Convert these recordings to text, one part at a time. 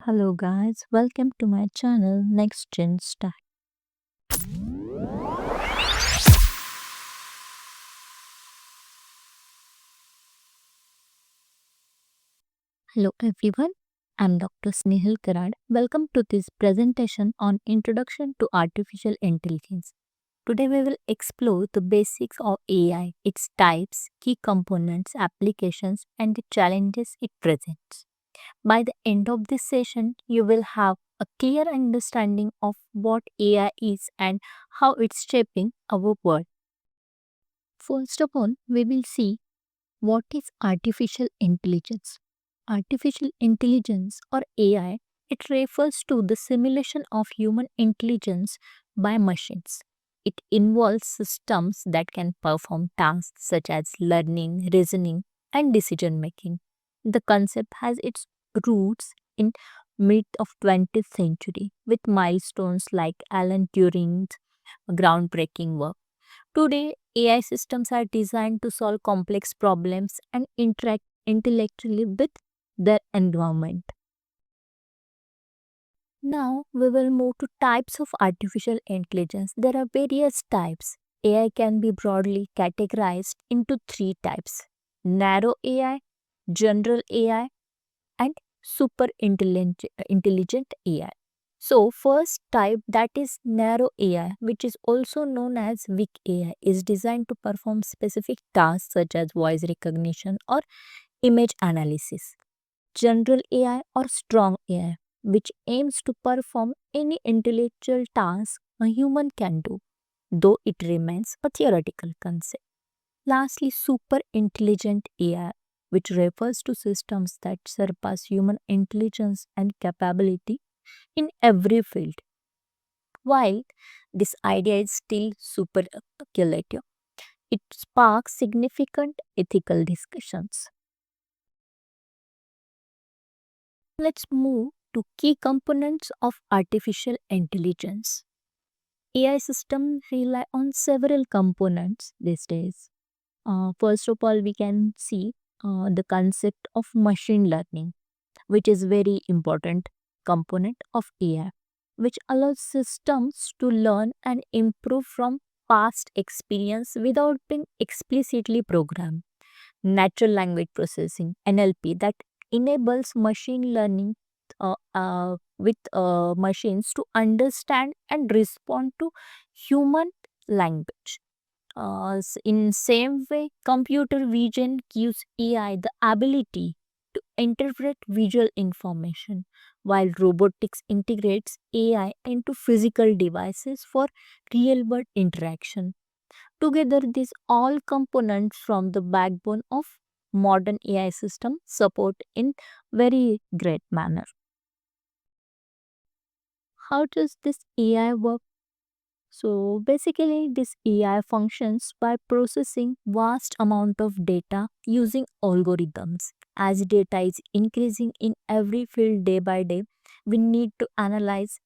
Hello guys, welcome to my channel Next Gen Style. Hello everyone, I'm Dr. Snehal Karad. Welcome to this presentation on Introduction to Artificial Intelligence. Today we will explore the basics of AI, its types, key components, applications, and the challenges it presents. By the end of this session, you will have a clear understanding of what AI is and how it's shaping our world. First of all, we will see what is artificial intelligence. Artificial intelligence or AI, it refers to the simulation of human intelligence by machines. It involves systems that can perform tasks such as learning, reasoning, and decision making. The concept has its roots in mid of 20th century with milestones like Alan Turing's groundbreaking work. Today, AI systems are designed to solve complex problems and interact intellectually with their environment. Now, we will move to types of artificial intelligence. There are various types. AI can be broadly categorized into three types: narrow AI, general AI, and intelligent AI. So, first type, that is narrow AI, which is also known as weak AI, is designed to perform specific tasks such as voice recognition or image analysis. General AI or strong AI, which aims to perform any intellectual task a human can do, though it remains a theoretical concept. Lastly, super intelligent AI, which refers to systems that surpass human intelligence and capability in every field. While this idea is still speculative, it sparks significant ethical discussions. Let's move to key components of artificial intelligence. AI systems rely on several components these days. First of all, we can see the concept of machine learning, which is very important component of AI, which allows systems to learn and improve from past experience without being explicitly programmed. Natural language processing (NLP) that enables machine learning with machines to understand and respond to human language. In same way, computer vision gives AI the ability to interpret visual information, while robotics integrates AI into physical devices for real world interaction. Together, these all components from the backbone of modern AI system support in very great manner. How does this AI work? So basically this AI functions by processing vast amount of data using algorithms. As data is increasing in every field day by day, we need to analyze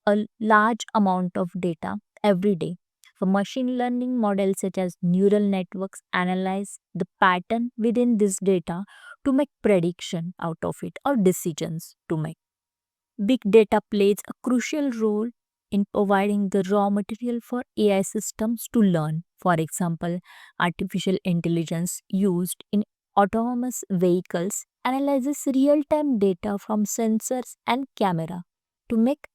a large amount of data every day. For machine learning models such as neural networks analyze the pattern within this data to make prediction out of it or decisions to make. Big data plays a crucial role in providing the raw material for AI systems to learn. For example, artificial intelligence used in autonomous vehicles analyzes real time data from sensors and camera to make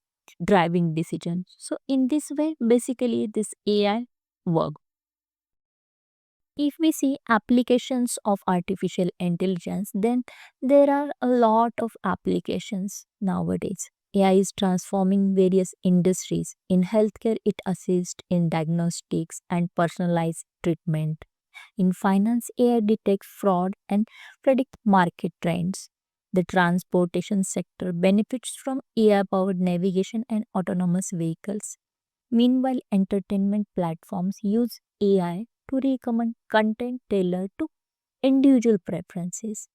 driving decisions. So, in this way, basically, this AI work. If we see applications of artificial intelligence, then there are a lot of applications nowadays. AI is transforming various industries. In healthcare, it assists in diagnostics and personalized treatment. In finance, AI detects fraud and predict market trends. The transportation sector benefits from AI powered navigation and autonomous vehicles. Meanwhile, entertainment platforms use AI to recommend content tailored to individual preferences.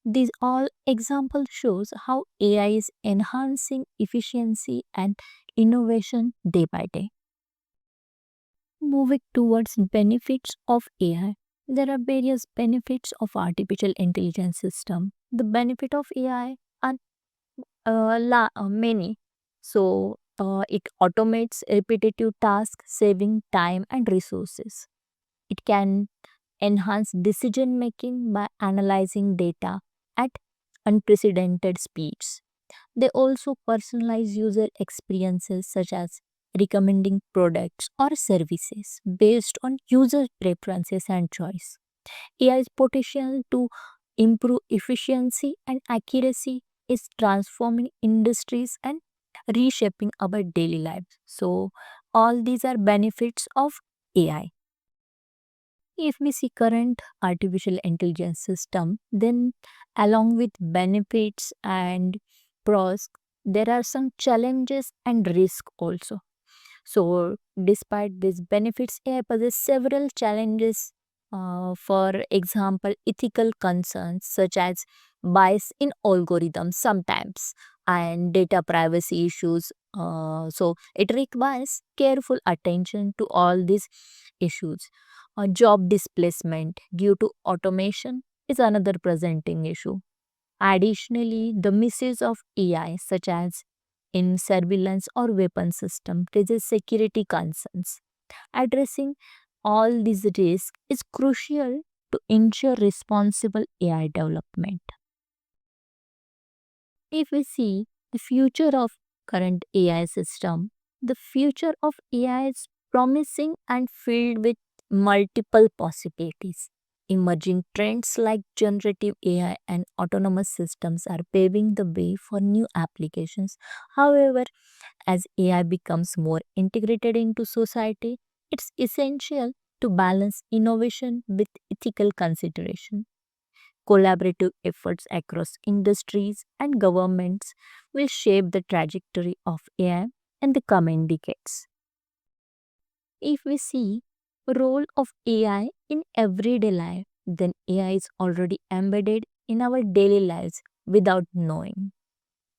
These all example shows how AI is enhancing efficiency and innovation day by day. Moving towards benefits of AI. There are various benefits of artificial intelligence system. The benefit of AI are Many. It automates repetitive tasks, saving time and resources. It can enhance decision making by analyzing data at unprecedented speeds. They also personalize user experiences such as recommending products or services based on user preferences and choice. AI's potential to improve efficiency and accuracy is transforming industries and reshaping our daily lives. So, all these are benefits of AI. If we see current artificial intelligence system, then along with benefits and pros, there are some challenges and risk also. So, despite these benefits, AI poses several challenges. For example, ethical concerns such as bias in algorithms sometimes and data privacy issues. It requires careful attention to all these issues. Job displacement due to automation is another presenting issue. Additionally, the misuse of AI, such as in surveillance or weapon system, raises security concerns. Addressing all these risks is crucial to ensure responsible AI development. If we see the future of current AI system, the future of AI is promising and filled with multiple possibilities. Emerging trends like generative AI and autonomous systems are paving the way for new applications. However, as AI becomes more integrated into society, it's essential to balance innovation with ethical consideration. Collaborative efforts across industries and governments will shape the trajectory of AI in the coming decades. If we see role of AI in everyday life, then AI is already embedded in our daily lives without knowing.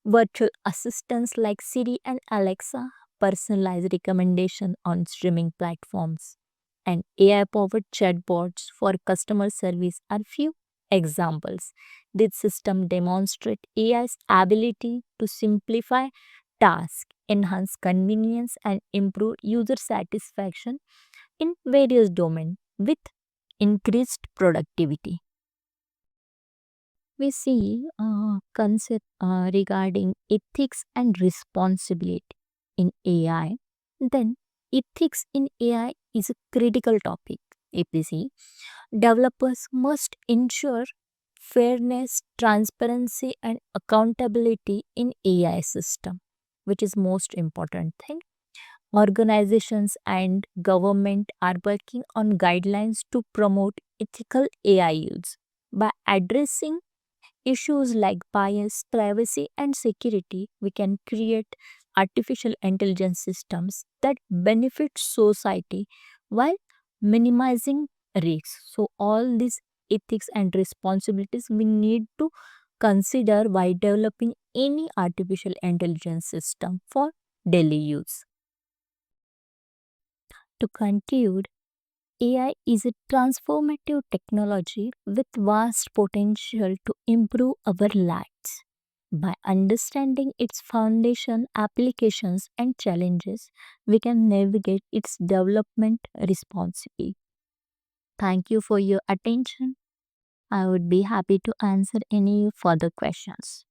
Virtual assistants like Siri and Alexa personalize recommendation on streaming platforms, and AI-powered chatbots for customer service are few examples. This system demonstrate AI's ability to simplify tasks, enhance convenience, and improve user satisfaction in various domains with increased productivity. We see concept regarding ethics and responsibility in AI, then ethics in AI is a critical topic. If we see, developers must ensure fairness, transparency, and accountability in AI system, which is most important thing. Organizations and government are working on guidelines to promote ethical AI use. By addressing issues like bias, privacy, and security, we can create artificial intelligence systems that benefit society while minimizing risks. So, all these ethics and responsibilities we need to consider while developing any artificial intelligence system for daily use. To conclude, AI is a transformative technology with vast potential to improve our lives. By understanding its foundation, applications, and challenges, we can navigate its development responsibly. Thank you for your attention. I would be happy to answer any further questions.